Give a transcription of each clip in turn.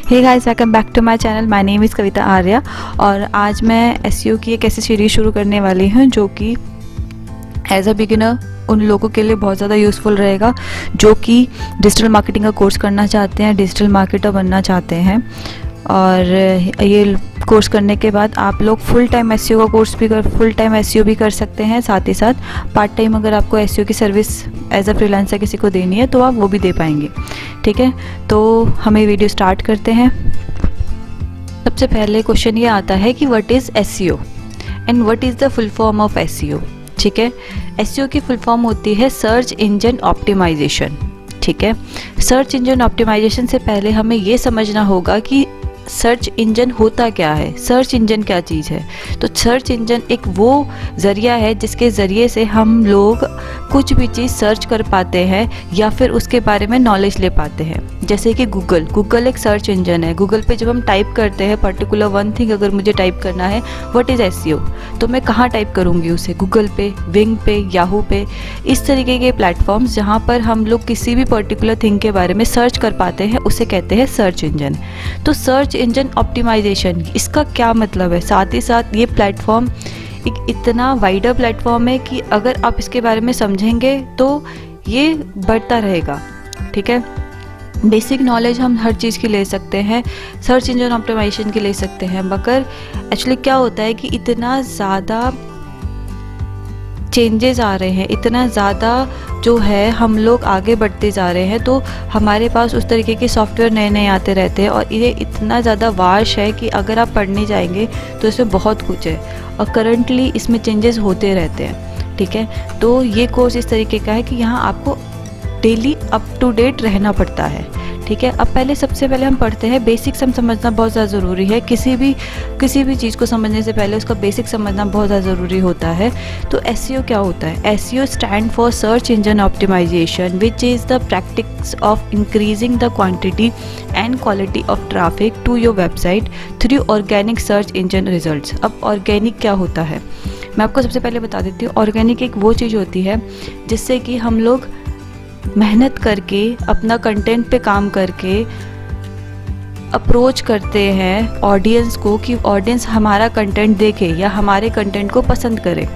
Hey guys, welcome back to my channel. My name is Kavita Arya और आज मैं SEO की एक ऐसी सीरीज़ शुरू करने वाली हूँ जो कि एज अ बिगिनर उन लोगों के लिए बहुत ज़्यादा यूज़फुल रहेगा जो कि डिजिटल मार्केटिंग का कोर्स करना चाहते हैं, डिजिटल मार्केटर बनना चाहते हैं। और ये कोर्स करने के बाद आप लोग फुल टाइम एसईओ का कोर्स भी फुल टाइम एसईओ भी कर सकते हैं। साथ ही साथ पार्ट टाइम अगर आपको एसईओ की सर्विस एज अ फ्रीलांसर किसी को देनी है तो आप वो भी दे पाएंगे। ठीक है, तो हमें वीडियो स्टार्ट करते हैं। सबसे पहले क्वेश्चन ये आता है कि what is SEO and what is the full form of SEO. ठीक है, एसईओ की फुल फॉर्म होती है सर्च इंजन ऑप्टिमाइजेशन। ठीक है, सर्च इंजन ऑप्टिमाइजेशन से पहले हमें ये समझना होगा कि सर्च इंजन होता क्या है, सर्च इंजन क्या चीज़ है। तो सर्च इंजन एक वो ज़रिया है जिसके ज़रिए से हम लोग कुछ भी चीज़ सर्च कर पाते हैं या फिर उसके बारे में नॉलेज ले पाते हैं। जैसे कि गूगल एक सर्च इंजन है। गूगल पे जब हम टाइप करते हैं पर्टिकुलर वन थिंग, अगर मुझे टाइप करना है व्हाट इज़ एसईओ, तो मैं कहाँ टाइप करूँगी उसे? गूगल पे, विंग पे, याहू पे, इस तरीके के प्लेटफॉर्म्स जहाँ पर हम लोग किसी भी पर्टिकुलर थिंग के बारे में सर्च कर पाते हैं उसे कहते हैं सर्च इंजन। तो सर्च इंजन ऑप्टिमाइजेशन, इसका क्या मतलब है? साथ ही साथ ये प्लेटफॉर्म एक इतना वाइडर प्लेटफॉर्म है कि अगर आप इसके बारे में समझेंगे तो ये बढ़ता रहेगा। ठीक है, बेसिक नॉलेज हम हर चीज़ की ले सकते हैं, सर्च इंजन ऑप्टिमाइजेशन की ले सकते हैं, मगर एक्चुअली क्या होता है कि इतना ज़्यादा चेंजेस आ रहे हैं, इतना ज़्यादा जो है हम लोग आगे बढ़ते जा रहे हैं, तो हमारे पास उस तरीके के सॉफ्टवेयर नए नए आते रहते हैं और ये इतना ज़्यादा वाश है कि अगर आप पढ़ने जाएंगे तो इसमें बहुत कुछ है और करंटली इसमें चेंजेस होते रहते हैं। ठीक है, तो ये कोर्स इस तरीके का है कि यहाँ आपको डेली अप टू डेट रहना पड़ता है। ठीक है, अब सबसे पहले हम पढ़ते हैं बेसिक्स। हम समझना बहुत ज़्यादा ज़रूरी है। किसी भी चीज़ को समझने से पहले उसका बेसिक समझना बहुत ज़्यादा ज़रूरी होता है। तो एसईओ क्या होता है? SEO stand for search engine optimization which is the practice of increasing the quantity and quality of traffic to your website through organic search engine results. अब ऑर्गेनिक क्या होता है मैं आपको सबसे पहले बता देती हूँ। ऑर्गेनिक एक वो चीज़ होती है जिससे कि हम लोग मेहनत करके, अपना कंटेंट पे काम करके अप्रोच करते हैं ऑडियंस को कि ऑडियंस हमारा कंटेंट देखे या हमारे कंटेंट को पसंद करे।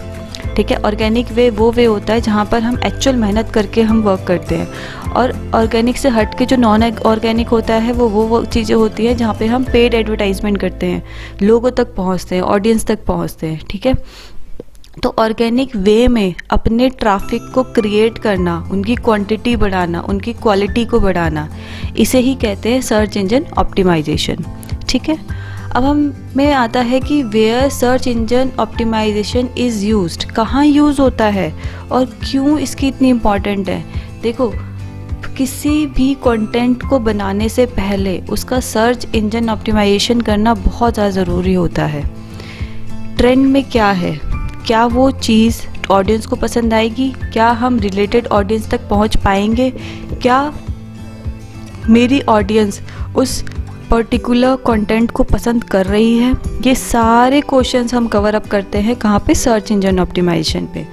ठीक है, ऑर्गेनिक वो वे होता है जहाँ पर हम एक्चुअल मेहनत करके हम वर्क करते हैं। और ऑर्गेनिक से हट के जो नॉन ऑर्गेनिक होता है वो चीज़ें होती हैं जहाँ पे हम पेड एडवर्टाइजमेंट करते हैं, लोगों तक पहुँचते हैं, ऑडियंस तक पहुँचते हैं। ठीक है, तो ऑर्गेनिक वे में अपने ट्रैफिक को क्रिएट करना, उनकी क्वांटिटी बढ़ाना, उनकी क्वालिटी को बढ़ाना, इसे ही कहते हैं सर्च इंजन ऑप्टिमाइजेशन। ठीक है, अब हमें आता है कि where search engine optimization is used, कहाँ यूज़ होता है और क्यों इसकी इतनी इम्पॉर्टेंट है। देखो, किसी भी कंटेंट को बनाने से पहले उसका सर्च इंजन ऑप्टिमाइजेशन करना बहुत ज़्यादा ज़रूरी होता है। ट्रेंड में क्या है, क्या वो चीज़ ऑडियंस को पसंद आएगी, क्या हम रिलेटेड ऑडियंस तक पहुंच पाएंगे, क्या मेरी ऑडियंस उस पर्टिकुलर कंटेंट को पसंद कर रही है। ये सारे क्वेश्चंस हम कवर अप करते हैं कहाँ पे? सर्च इंजन ऑप्टिमाइजेशन पे।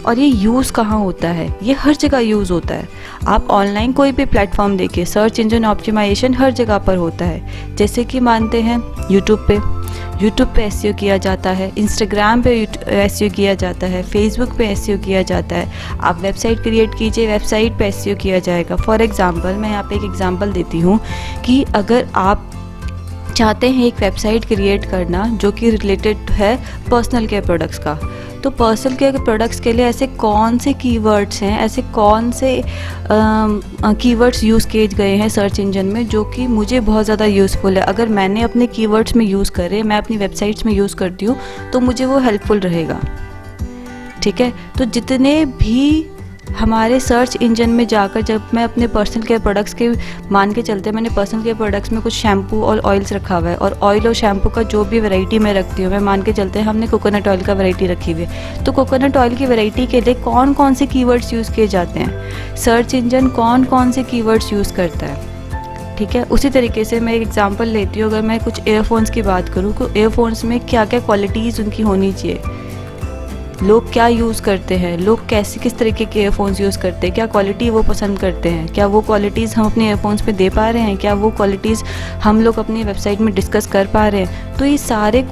और ये यूज़ कहाँ होता है? ये हर जगह यूज़ होता है। आप ऑनलाइन कोई भी प्लेटफॉर्म देखिए, सर्च इंजन ऑप्टिमाइजेशन हर जगह पर होता है। जैसे कि मानते हैं यूट्यूब पे एसईओ किया जाता है, इंस्टाग्राम पे एसईओ किया जाता है, फेसबुक पे एसईओ किया जाता है। आप वेबसाइट क्रिएट कीजिए, वेबसाइट पे एसईओ किया जाएगा। फॉर एग्जांपल, मैं यहाँ पे एक एग्जांपल देती हूँ कि अगर आप चाहते हैं एक वेबसाइट क्रिएट करना जो कि रिलेटेड है पर्सनल केयर प्रोडक्ट्स का, तो पर्सनल केयर प्रोडक्ट्स के लिए ऐसे कौन से कीवर्ड्स हैं, ऐसे कौन से कीवर्ड्स यूज़ किए गए हैं सर्च इंजन में जो कि मुझे बहुत ज़्यादा यूज़फुल है। अगर मैंने अपने कीवर्ड्स में यूज़ करे, मैं अपनी वेबसाइट्स में यूज़ करती हूँ तो मुझे वो हेल्पफुल रहेगा। ठीक है, तो जितने भी हमारे सर्च इंजन में जाकर, जब मैं अपने पर्सनल केयर प्रोडक्ट्स के मान के चलते हैं, मैंने पर्सनल केयर प्रोडक्ट्स में कुछ शैम्पू और ऑयल्स रखा हुआ है और ऑयल और शैम्पू का जो भी वैरायटी मैं रखती हूँ, मैं मान के चलते हैं हमने कोकोनट ऑयल का वैरायटी रखी हुई है, तो कोकोनट ऑयल की वैरायटी के लिए कौन कौन से कीवर्ड्स यूज़ किए जाते हैं, सर्च इंजन कौन कौन से कीवर्ड्स यूज़ करता है। ठीक है, उसी तरीके से मैं एक एग्जांपल लेती हूँ। अगर मैं कुछ एयरफोन्स की बात करूँ तो एयरफोन्स में क्या क्या क्वालिटीज़ उनकी होनी चाहिए, लोग क्या यूज़ करते हैं, लोग किस तरीके के ईयरफोन्स यूज़ करते हैं, क्या क्वालिटी वो पसंद करते हैं, क्या वो क्वालिटीज़ हम अपने ईयरफोन्स पे दे पा रहे हैं, क्या वो क्वालिटीज़ हम लोग अपनी वेबसाइट में डिस्कस कर पा रहे हैं। तो ये सारे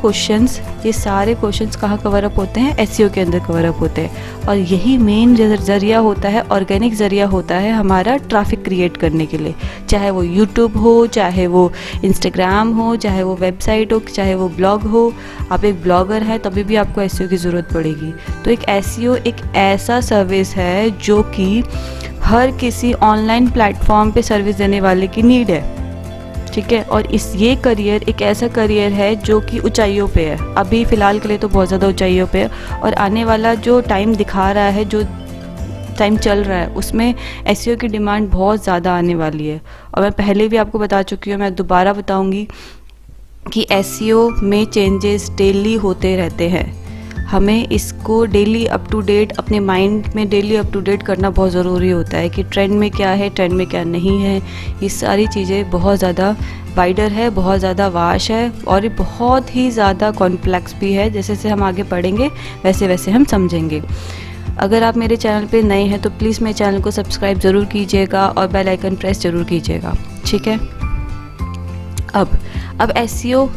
क्वेश्चंस कहाँ कवर अप होते हैं, एसईओ के अंदर कवर अप होते हैं। और यही मेन ज़रिया होता है, ऑर्गेनिक ज़रिया होता है हमारा ट्रैफिक क्रिएट करने के लिए, चाहे वो यूट्यूब हो, चाहे वो इंस्टाग्राम हो, चाहे वो वेबसाइट हो, चाहे वो ब्लॉग हो। आप एक ब्लॉगर हैं तभी भी आपको एसईओ की ज़रूरत पड़ेगी। तो एक एसईओ एक ऐसा सर्विस है जो कि हर किसी ऑनलाइन प्लेटफॉर्म पे सर्विस देने वाले की नीड है, ठीक है। और ये करियर एक ऐसा करियर है जो कि ऊंचाइयों पे है, अभी फ़िलहाल के लिए तो बहुत ज़्यादा ऊंचाइयों पे है, और आने वाला जो टाइम दिखा रहा है, जो टाइम चल रहा है, उसमें एसईओ की डिमांड बहुत ज़्यादा आने वाली है। और मैं पहले भी आपको बता चुकी हूँ, मैं दोबारा बताऊँगी कि एसईओ में चेंजेस डेली होते रहते हैं। हमें इसको डेली अप टू डेट, अपने माइंड में डेली अप टू डेट करना बहुत ज़रूरी होता है कि ट्रेंड में क्या है, ट्रेंड में क्या नहीं है। ये सारी चीज़ें बहुत ज़्यादा वाइडर है, बहुत ज़्यादा वाश है, और ये बहुत ही ज़्यादा कॉम्प्लेक्स भी है। जैसे जैसे हम आगे पढ़ेंगे वैसे वैसे हम समझेंगे। अगर आप मेरे चैनल पे नए हैं तो प्लीज़ मेरे चैनल को सब्सक्राइब ज़रूर कीजिएगा और बेल आइकन प्रेस ज़रूर कीजिएगा, ठीक है। अब एसईओ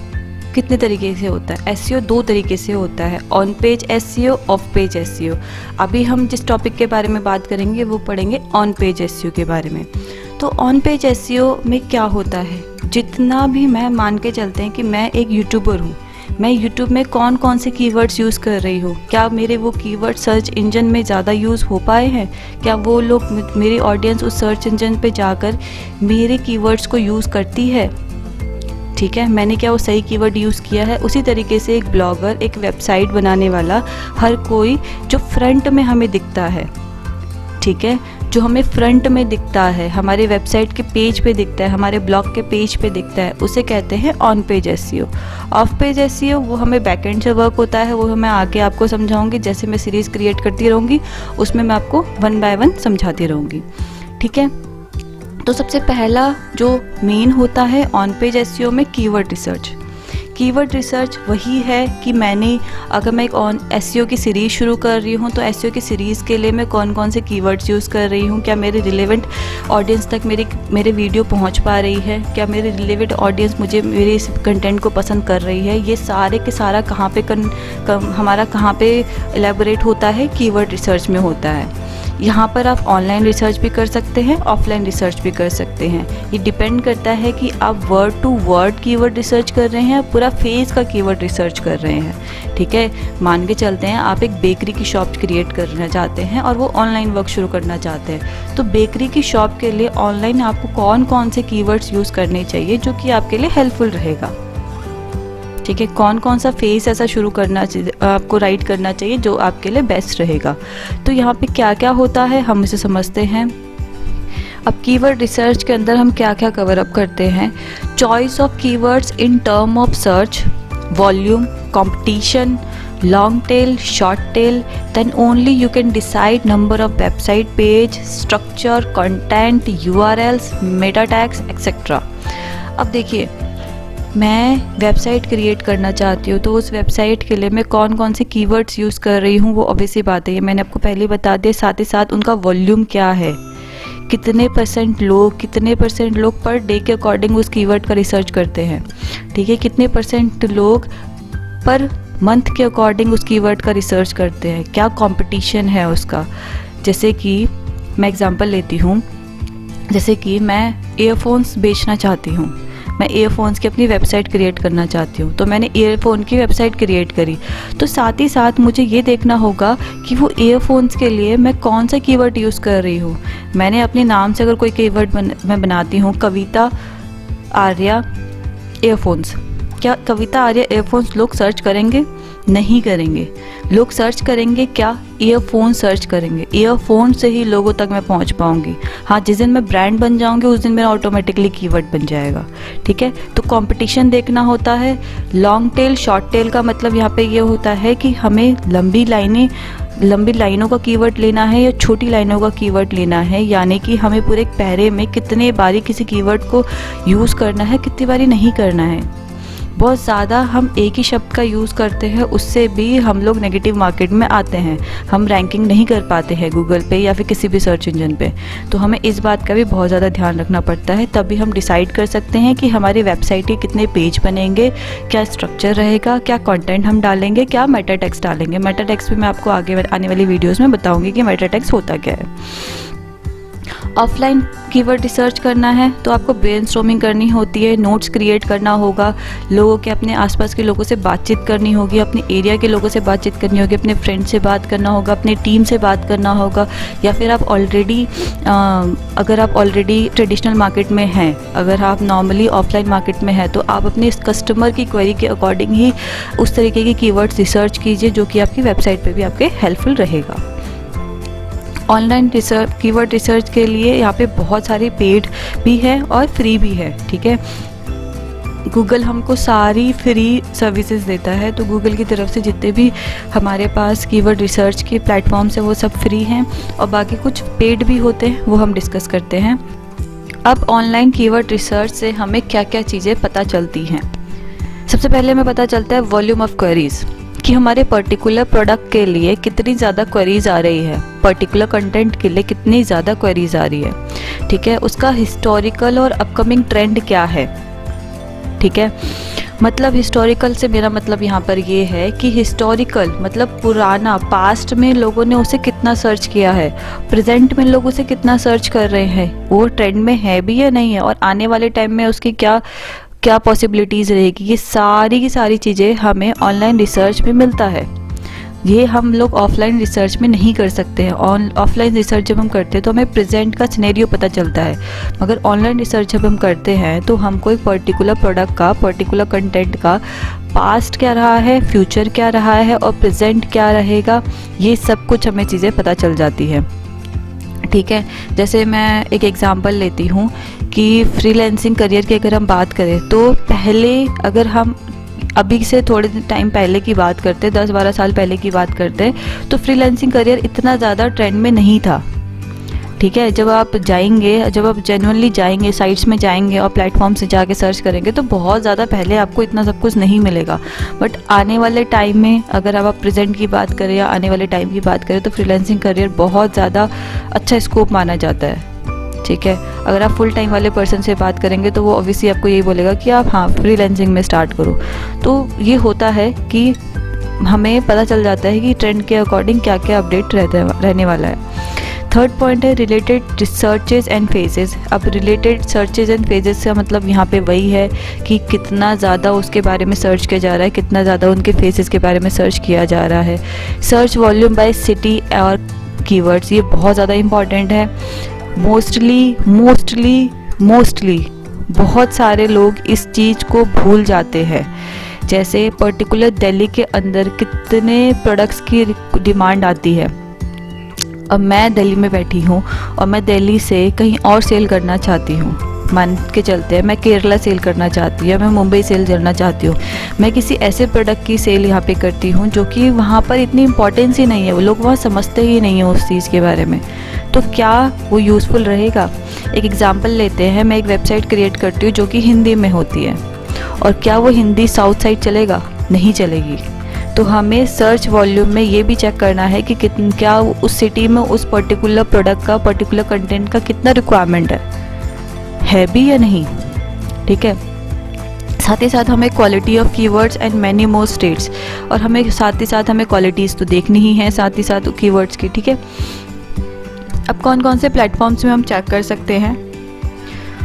कितने तरीके से होता है? एसईओ 2 तरीके से होता है, on page SEO, of page SEO. अभी हम जिस टॉपिक के बारे में बात करेंगे वो पढ़ेंगे ऑन पेज एसईओ के बारे में। तो ऑन पेज एसईओ में क्या होता है, जितना भी मैं मान के चलते हैं कि मैं एक यूट्यूबर हूँ, मैं यूट्यूब में कौन कौन से कीवर्ड्स यूज़ कर रही हूँ, क्या मेरे वो कीवर्ड सर्च इंजन में ज़्यादा यूज़ हो पाए हैं, क्या वो लोग, मेरी ऑडियंस उस सर्च इंजन पे जाकर मेरे कीवर्ड्स को यूज़ करती है, ठीक है, मैंने क्या वो सही कीवर्ड यूज़ किया है। उसी तरीके से एक ब्लॉगर, एक वेबसाइट बनाने वाला, हर कोई जो फ्रंट में हमें दिखता है, ठीक है, जो हमें फ्रंट में दिखता है, हमारे वेबसाइट के पेज पे दिखता है, हमारे ब्लॉग के पेज पे दिखता है, उसे कहते हैं on page SEO. Of page SEO वो हमें बैकएंड से वर्क होता है, वो मैं आगे आपको समझाऊंगी, जैसे मैं सीरीज़ क्रिएट करती रहूँगी उसमें मैं आपको 1 बाय 1 समझाती रहूँगी, ठीक है। तो सबसे पहला जो मेन होता है ऑन पेज एसईओ में, कीवर्ड रिसर्च। कीवर्ड रिसर्च वही है कि अगर मैं एक ऑन एसईओ की सीरीज़ शुरू कर रही हूँ तो एसईओ की सीरीज़ के लिए मैं कौन कौन से कीवर्ड्स यूज़ कर रही हूँ, क्या मेरे रिलेवेंट ऑडियंस तक मेरे वीडियो पहुँच पा रही है, क्या मेरे रिलेवेंट ऑडियंस मेरे इस कंटेंट को पसंद कर रही है। ये सारे के सारा हमारा कहाँ पे एलैबोरेट होता है, कीवर्ड रिसर्च में होता है। यहाँ पर आप ऑनलाइन रिसर्च भी कर सकते हैं, ऑफलाइन रिसर्च भी कर सकते हैं। ये डिपेंड करता है कि आप word to word keyword research कर रहे हैं, पूरा फेज का कीवर्ड रिसर्च कर रहे हैं, ठीक है। मान के चलते हैं आप एक बेकरी की शॉप क्रिएट करना चाहते हैं और वो ऑनलाइन वर्क शुरू करना चाहते हैं, तो बेकरी की शॉप के लिए ऑनलाइन आपको कौन कौन से कीवर्ड्स यूज़ करने चाहिए जो कि आपके लिए हेल्पफुल रहेगा, ठीक है। कौन कौन सा फेस ऐसा शुरू करना चाहिए, आपको राइट करना चाहिए जो आपके लिए बेस्ट रहेगा। तो यहाँ पे क्या क्या होता है हम इसे समझते हैं। अब कीवर्ड रिसर्च के अंदर हम क्या क्या कवर अप करते हैं, choice of keywords in term of search, volume, competition, long tail, short tail, then only you can decide number of website page, structure, content, URLs, meta tags, etc. अब देखिए, मैं वेबसाइट क्रिएट करना चाहती हूँ तो उस वेबसाइट के लिए मैं कौन कौन से कीवर्ड्स यूज़ कर रही हूँ वो ऑब्वियस सी बात है, ये मैंने आपको पहले बता दिया। साथ ही साथ उनका वॉल्यूम क्या है, कितने परसेंट लोग पर डे के अकॉर्डिंग उस कीवर्ड का रिसर्च करते हैं, ठीक है, कितने परसेंट लोग पर मंथ के अकॉर्डिंग उस कीवर्ड का रिसर्च करते हैं, क्या कंपटीशन है उसका। जैसे कि मैं एग्जांपल लेती हूँ, जैसे कि मैं ईयरफोन्स बेचना चाहती हूँ, मैं ईयरफोन्स की अपनी वेबसाइट क्रिएट करना चाहती हूँ, तो मैंने ईयरफोन की वेबसाइट क्रिएट करी, तो साथ ही साथ मुझे ये देखना होगा कि वो ईयरफोन्स के लिए मैं कौन सा कीवर्ड यूज़ कर रही हूँ। मैंने अपने नाम से अगर कोई कीवर्ड मैं बनाती हूँ, कविता आर्या ईयरफोन्स, क्या कविता आर्या ईयरफोन्स लोग सर्च करेंगे? नहीं करेंगे। लोग सर्च करेंगे क्या? ईयरफोन सर्च करेंगे। ईयरफोन से ही लोगों तक मैं पहुंच पाऊंगी। हाँ, जिस दिन मैं ब्रांड बन जाऊंगी उस दिन मेरा ऑटोमेटिकली कीवर्ड बन जाएगा, ठीक है। तो कंपटीशन देखना होता है। लॉन्ग टेल, शॉर्ट टेल का मतलब यहाँ पे ये होता है कि हमें लंबी लाइनों का कीवर्ड लेना है या छोटी लाइनों का कीवर्ड लेना है, यानी कि हमें पूरे एक पैरे में कितने बारी किसी कीवर्ड को यूज़ करना है, कितनी बारी नहीं करना है। बहुत ज़्यादा हम एक ही शब्द का यूज़ करते हैं, उससे भी हम लोग नेगेटिव मार्केट में आते हैं, हम रैंकिंग नहीं कर पाते हैं गूगल पे या फिर किसी भी सर्च इंजन पे। तो हमें इस बात का भी बहुत ज़्यादा ध्यान रखना पड़ता है, तभी हम डिसाइड कर सकते हैं कि हमारी वेबसाइट के कितने पेज बनेंगे, क्या स्ट्रक्चर रहेगा, क्या कंटेंट हम डालेंगे, क्या मेटा टेक्स्ट डालेंगे। मेटा टेक्स्ट भी मैं आपको आगे आने वाली वीडियोज़ में बताऊँगी कि मेटा टेक्स्ट होता क्या है। ऑफलाइन कीवर्ड रिसर्च करना है तो आपको ब्रेनस्टॉर्मिंग करनी होती है, नोट्स क्रिएट करना होगा, लोगों के अपने आसपास के लोगों से बातचीत करनी होगी, अपने एरिया के लोगों से बातचीत करनी होगी, अपने फ्रेंड से बात करना होगा, अपनी टीम से बात करना होगा, या फिर आप ऑलरेडी अगर आप ऑलरेडी ट्रेडिशनल मार्केट में हैं, अगर आप नॉर्मली ऑफलाइन मार्केट में हैं, तो आप अपने इस कस्टमर की क्वेरी के अकॉर्डिंग ही उस तरीके की कीवर्ड्स रिसर्च कीजिए जो कि आपकी वेबसाइट पर भी आपके हेल्पफुल रहेगा। ऑनलाइन कीवर्ड रिसर्च के लिए यहाँ पे बहुत सारी पेड भी है और फ्री भी है, ठीक है। गूगल हमको सारी फ्री सर्विसेज देता है, तो गूगल की तरफ से जितने भी हमारे पास कीवर्ड रिसर्च के प्लेटफॉर्म्स हैं वो सब फ्री हैं, और बाकी कुछ पेड भी होते हैं, वो हम डिस्कस करते हैं। अब ऑनलाइन कीवर्ड रिसर्च से हमें क्या क्या चीज़ें पता चलती हैं। सबसे पहले हमें पता चलता है वॉल्यूम ऑफ क्वेरीज, कि हमारे पर्टिकुलर प्रोडक्ट के लिए कितनी ज़्यादा क्वेरीज आ रही है, पर्टिकुलर कंटेंट के लिए कितनी ज़्यादा क्वेरीज आ रही है, ठीक है। उसका हिस्टोरिकल और अपकमिंग ट्रेंड क्या है, ठीक है। मतलब हिस्टोरिकल से मेरा मतलब यहाँ पर ये है कि हिस्टोरिकल मतलब पुराना, पास्ट में लोगों ने उसे कितना सर्च किया है, प्रेजेंट में लोग उसे कितना सर्च कर रहे हैं, वो ट्रेंड में है भी या नहीं है, और आने वाले टाइम में उसकी क्या पॉसिबिलिटीज़ रहेगी। ये सारी की सारी चीज़ें हमें ऑनलाइन रिसर्च में मिलता है, ये हम लोग ऑफलाइन रिसर्च में नहीं कर सकते हैं। ऑफलाइन रिसर्च जब हम करते हैं तो हमें प्रेजेंट का सिनेरियो पता चलता है, मगर ऑनलाइन रिसर्च जब हम करते हैं तो हमको एक पर्टिकुलर प्रोडक्ट का, पर्टिकुलर कंटेंट का पास्ट क्या रहा है, फ्यूचर क्या रहा है और प्रेजेंट क्या रहेगा, ये सब कुछ हमें चीज़ें पता चल जाती है, ठीक है। जैसे मैं एक एग्जांपल लेती हूँ कि फ्रीलांसिंग करियर की अगर हम बात करें, तो पहले अगर हम अभी से थोड़े टाइम पहले की बात करते, 10-12 साल पहले की बात करते, तो फ्रीलांसिंग करियर इतना ज़्यादा ट्रेंड में नहीं था, ठीक है। जब आप जेन्युइनली जाएंगे, साइट्स में जाएंगे और प्लेटफॉर्म से जाके सर्च करेंगे तो बहुत ज़्यादा पहले आपको इतना सब कुछ नहीं मिलेगा। बट आने वाले टाइम में अगर आप प्रेजेंट की बात करें या आने वाले टाइम की बात करें, तो फ्रीलांसिंग करियर बहुत ज़्यादा अच्छा स्कोप माना जाता है, ठीक है। अगर आप फुल टाइम वाले पर्सन से बात करेंगे तो वो ऑब्वियसली आपको यही बोलेगा कि आप हाँ फ्रीलांसिंग में स्टार्ट करो। तो ये होता है कि हमें पता चल जाता है कि ट्रेंड के अकॉर्डिंग क्या क्या अपडेट रहने वाला है। थर्ड पॉइंट है रिलेटेड रिसर्चेज एंड फेजेस। अब रिलेटेड सर्चेज एंड फेजेस का मतलब यहाँ पे वही है कि कितना ज़्यादा उसके बारे में सर्च किया जा रहा है, कितना ज़्यादा उनके फेजेस के बारे में सर्च किया जा रहा है। सर्च वॉल्यूम बाय सिटी और कीवर्ड्स, ये बहुत ज़्यादा इम्पॉर्टेंट है। मोस्टली बहुत सारे लोग इस चीज़ को भूल जाते हैं। जैसे पर्टिकुलर दिल्ली के अंदर कितने प्रोडक्ट्स की डिमांड आती है। अब मैं दिल्ली में बैठी हूँ और मैं दिल्ली से कहीं और सेल करना चाहती हूँ, मान के चलते हैं मैं केरला सेल करना चाहती हूँ या मैं मुंबई सेल करना चाहती हूँ। मैं किसी ऐसे प्रोडक्ट की सेल यहाँ पे करती हूँ जो कि वहाँ पर इतनी इम्पोर्टेंस ही नहीं है, वो लोग वहाँ समझते ही नहीं है उस चीज़ के बारे में, तो क्या वो यूज़फुल रहेगा। एक एग्जांपल लेते हैं, मैं एक वेबसाइट क्रिएट करती हूँ जो कि हिंदी में होती है, और क्या वो हिंदी साउथ साइड चलेगा? नहीं चलेगी। तो हमें सर्च वॉल्यूम में ये भी चेक करना है कि क्या उस सिटी में उस पर्टिकुलर प्रोडक्ट का, पर्टिकुलर कंटेंट का कितना रिक्वायरमेंट है भी या नहीं, ठीक है। साथ ही साथ हमें quality of keywords and many more states, और हमें साथ ही साथ हमें क्वालिटीज़ तो देखनी ही है साथ ही साथ कीवर्ड्स की, ठीक है। अब कौन कौन से प्लेटफॉर्म्स में हम चेक कर सकते हैं।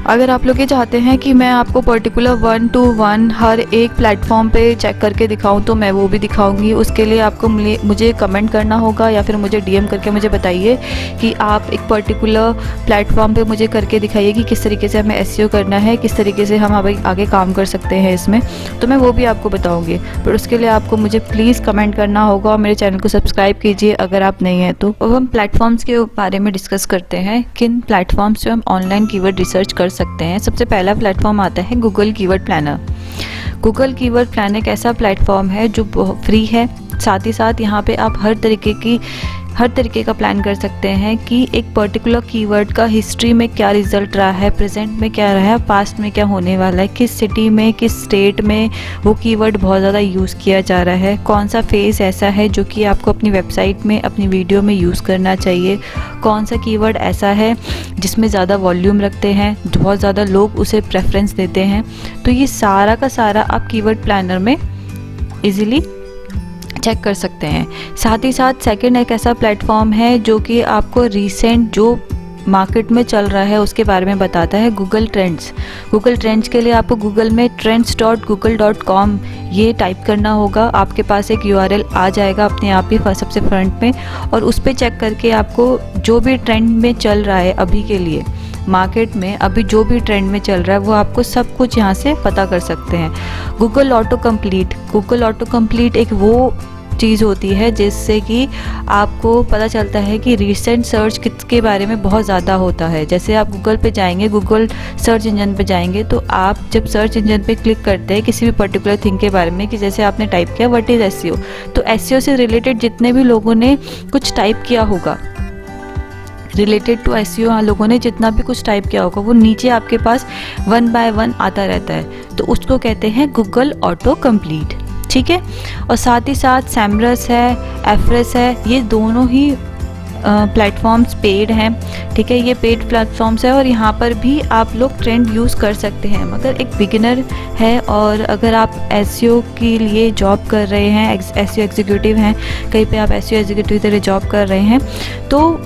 अगर आप लोग ये चाहते हैं कि मैं आपको पर्टिकुलर 1 to 1 हर एक प्लेटफॉर्म पे चेक करके दिखाऊं, तो मैं वो भी दिखाऊंगी। उसके लिए आपको मुझे कमेंट करना होगा या फिर मुझे डीएम करके मुझे बताइए कि आप एक पर्टिकुलर प्लेटफॉर्म पे मुझे करके दिखाइए कि किस तरीके से हमें एसईओ करना है, किस तरीके से हम आगे काम कर सकते हैं इसमें, तो मैं वो भी आपको बताऊँगी। पर उसके लिए आपको मुझे प्लीज़ कमेंट करना होगा और मेरे चैनल को सब्सक्राइब कीजिए अगर आप नहीं हैं तो। अब हम प्लेटफॉर्म्स के बारे में डिस्कस करते हैं, किन प्लेटफॉर्म्स से हम ऑनलाइन कीवर्ड रिसर्च कर सकते हैं। सबसे पहला प्लेटफॉर्म आता है Google keyword planner. Google keyword planner एक ऐसा प्लेटफॉर्म है जो फ्री है, साथ ही साथ यहाँ पे आप हर तरीके की हर तरीके का प्लान कर सकते हैं कि एक पर्टिकुलर कीवर्ड का हिस्ट्री में क्या रिजल्ट रहा है, प्रेजेंट में क्या रहा है, पास्ट में क्या होने वाला है, किस सिटी में, किस स्टेट में वो कीवर्ड बहुत ज़्यादा यूज़ किया जा रहा है, कौन सा फेज़ ऐसा है जो कि आपको अपनी वेबसाइट में, अपनी वीडियो में यूज़ करना चाहिए, कौन सा कीवर्ड ऐसा है जिसमें ज़्यादा वॉल्यूम रखते हैं, बहुत ज़्यादा लोग उसे प्रेफरेंस देते हैं। तो ये सारा का सारा आप कीवर्ड प्लानर में इजीली चेक कर सकते हैं। साथ ही साथ सेकंड एक ऐसा प्लेटफॉर्म है जो कि आपको रीसेंट जो मार्केट में चल रहा है उसके बारे में बताता है, गूगल ट्रेंड्स। गूगल ट्रेंड्स के लिए आपको गूगल में trends.google.com ये टाइप करना होगा, आपके पास एक URL आ जाएगा अपने आप ही सबसे फ्रंट में, और उस पर चेक करके आपको जो भी ट्रेंड में चल रहा है अभी के लिए मार्केट में, अभी जो भी ट्रेंड में चल रहा है वो आपको सब कुछ यहाँ से पता कर सकते हैं। गूगल ऑटो कंप्लीट एक वो चीज़ होती है जिससे कि आपको पता चलता है कि रीसेंट सर्च किसके बारे में बहुत ज़्यादा होता है। जैसे आप गूगल पे जाएंगे, गूगल सर्च इंजन पे जाएंगे, तो आप जब सर्च इंजन पे क्लिक करते हैं किसी भी पर्टिकुलर थिंग के बारे में, कि जैसे आपने टाइप किया व्हाट इज़ SEO, तो SEO से रिलेटेड जितने भी लोगों ने कुछ टाइप किया होगा, रिलेटेड टू SEO लोगों ने जितना भी कुछ टाइप किया होगा वो नीचे आपके पास 1 by 1 आता रहता है, तो उसको कहते हैं गूगल ऑटो कंप्लीट। ठीक है, और साथ ही साथ सैमरस है, एफ्रेस है, ये दोनों ही प्लेटफॉर्म्स पेड हैं। ठीक है, ये पेड प्लेटफॉर्म्स है और यहाँ पर भी आप लोग ट्रेंड यूज़ कर सकते हैं। मगर एक बिगिनर है और अगर आप SEO के लिए जॉब कर रहे हैं, SEO एग्जीक्यूटिव हैं, कहीं पे आप SEO एग्जीक्यूटिव तरह जॉब कर रहे हैं, तो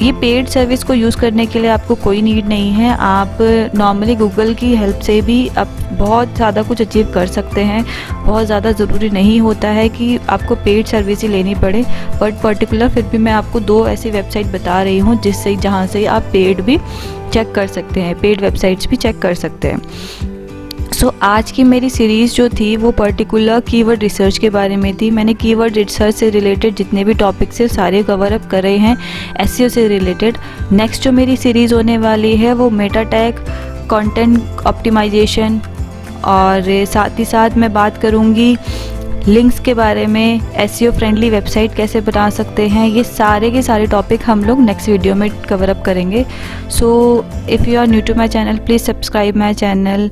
ये पेड सर्विस को यूज़ करने के लिए आपको कोई नीड नहीं है। आप नॉर्मली गूगल की हेल्प से भी आप बहुत ज़्यादा कुछ अचीव कर सकते हैं। बहुत ज़्यादा ज़रूरी नहीं होता है कि आपको पेड सर्विस ही लेनी पड़े, बट पर्टिकुलर फिर भी मैं आपको 2 ऐसी वेबसाइट बता रही हूँ जिससे जहाँ से आप पेड भी चेक कर सकते हैं, पेड वेबसाइट्स भी चेक कर सकते हैं। सो आज की मेरी सीरीज़ जो थी वो पर्टिकुलर कीवर्ड रिसर्च के बारे में थी। मैंने कीवर्ड रिसर्च से रिलेटेड जितने भी टॉपिक्स है सारे कवर अप कर रहे हैं SEO से रिलेटेड। नेक्स्ट जो मेरी सीरीज़ होने वाली है वो मेटा टैग, कंटेंट ऑप्टिमाइजेशन, और साथ ही साथ मैं बात करूँगी लिंक्स के बारे में, SEO फ्रेंडली वेबसाइट कैसे बना सकते हैं। ये सारे के सारे टॉपिक हम लोग नेक्स्ट वीडियो में कवर अप करेंगे। So if you are new to my channel, please subscribe my channel.